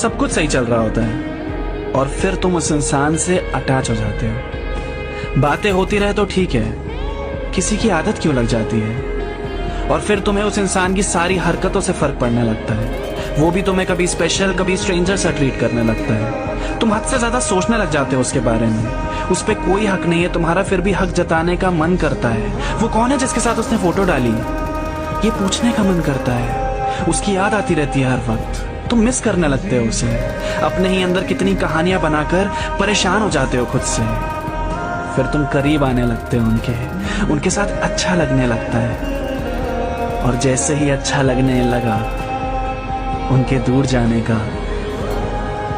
सब कुछ सही चल रहा होता है और फिर तुम उस इंसान से अटैच हो जाते हो। बातें होती रहे तो ठीक है, किसी की आदत क्यों लग जाती है? और फिर तुम्हें उस इंसान की सारी हरकतों से फर्क पड़ने लगता है। वो भी तुम्हें कभी स्पेशल कभी स्ट्रेंजर सा ट्रीट करने लगता है। तुम हद से ज्यादा सोचने लग जाते हो उसके बारे में। उस पे कोई हक नहीं है तुम्हारा, फिर भी हक जताने का मन करता है। वो कौन है जिसके साथ उसने फोटो डाली, ये पूछने का मन करता है। उसकी याद आती रहती है हर वक्त, तुम मिस करने लगते हो उसे। अपने ही अंदर कितनी कहानियां बनाकर परेशान हो जाते हो खुद से। फिर तुम करीब आने लगते हो उनके साथ अच्छा लगने लगता है। और जैसे ही अच्छा लगने लगा, उनके दूर जाने का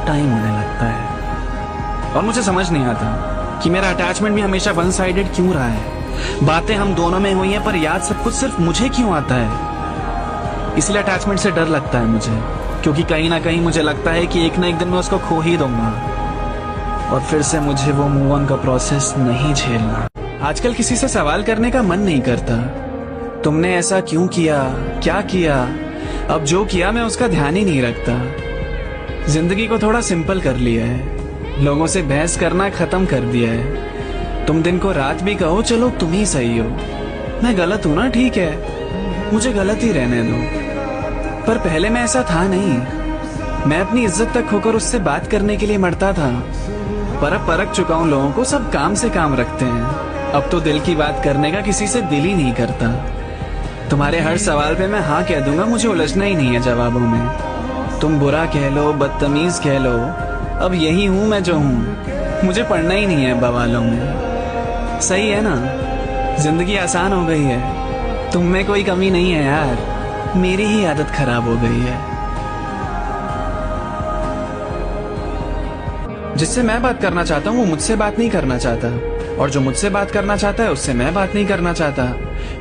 टाइम होने लगता है। और मुझे समझ नहीं आता कि मेरा अटैचमेंट भी हमेशा वन साइडेड क्यों रहा है। बातें हम दोनों में हुई हैं, पर याद सब कुछ सिर्फ मुझे क्यों आता है। इसलिए अटैचमेंट से डर लगता है मुझे, क्योंकि कहीं ना कहीं मुझे लगता है कि एक ना एक दिन मैं उसको खो ही दूंगा और फिर से मुझे वो मूव ऑन का प्रोसेस नहीं झेलना। आजकल किसी से सवाल करने का मन नहीं करता, तुमने ऐसा क्यों किया, क्या किया। अब जो किया मैं उसका ध्यान ही नहीं रखता। जिंदगी को थोड़ा सिंपल कर लिया है, लोगों से बहस करना खत्म कर दिया है। तुम दिन को रात भी कहो, चलो तुम ही सही हो। मैं गलत हूं ना, ठीक है, मुझे गलत ही रहने दो। पर पहले मैं ऐसा था नहीं। मैं अपनी इज्जत तक खोकर उससे बात करने के लिए मरता था, पर अब परख चुका हूं लोगों को, सब काम से काम रखते हैं। अब तो दिल की बात करने का किसी से दिल ही नहीं करता। तुम्हारे हर सवाल पे मैं हाँ कह दूंगा, मुझे उलझना ही नहीं है जवाबों में। तुम बुरा कह लो, बदतमीज कह लो, अब यही हूं मैं जो हूं। मुझे पढ़ना ही नहीं है बवालों में। सही है ना, जिंदगी आसान हो गई है। तुम में कोई कमी नहीं है यार, मेरी ही आदत खराब हो गई है। जिससे मैं बात करना चाहता हूँ वो मुझसे बात नहीं करना चाहता, और जो मुझसे बात करना चाहता है उससे मैं बात नहीं करना चाहता।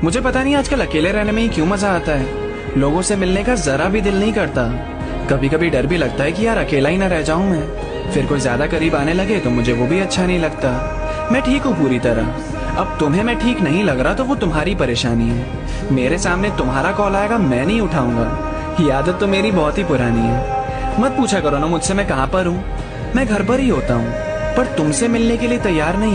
मुझे पता नहीं आजकल अकेले रहने में ही क्यों मजा आता है। लोगों से मिलने का जरा भी दिल नहीं करता। कभी कभी डर भी लगता है कि यार अकेला ही ना रह जाऊं मैं। फिर कोई ज्यादा करीब आने लगे तो मुझे वो भी अच्छा नहीं लगता। मैं ठीक हूँ पूरी तरह। अब तुम्हें मैं ठीक नहीं लग रहा तो वो तुम्हारी परेशानी है। मेरे सामने तुम्हारा कॉल आएगा, मैं नहीं उठाऊंगा। ये आदत तो मेरी बहुत ही पुरानी है। मत पूछा करो ना मुझसे मैं कहाँ पर हूँ। मैं घर पर ही होता हूँ, पर तुमसे मिलने के लिए तैयार नहीं।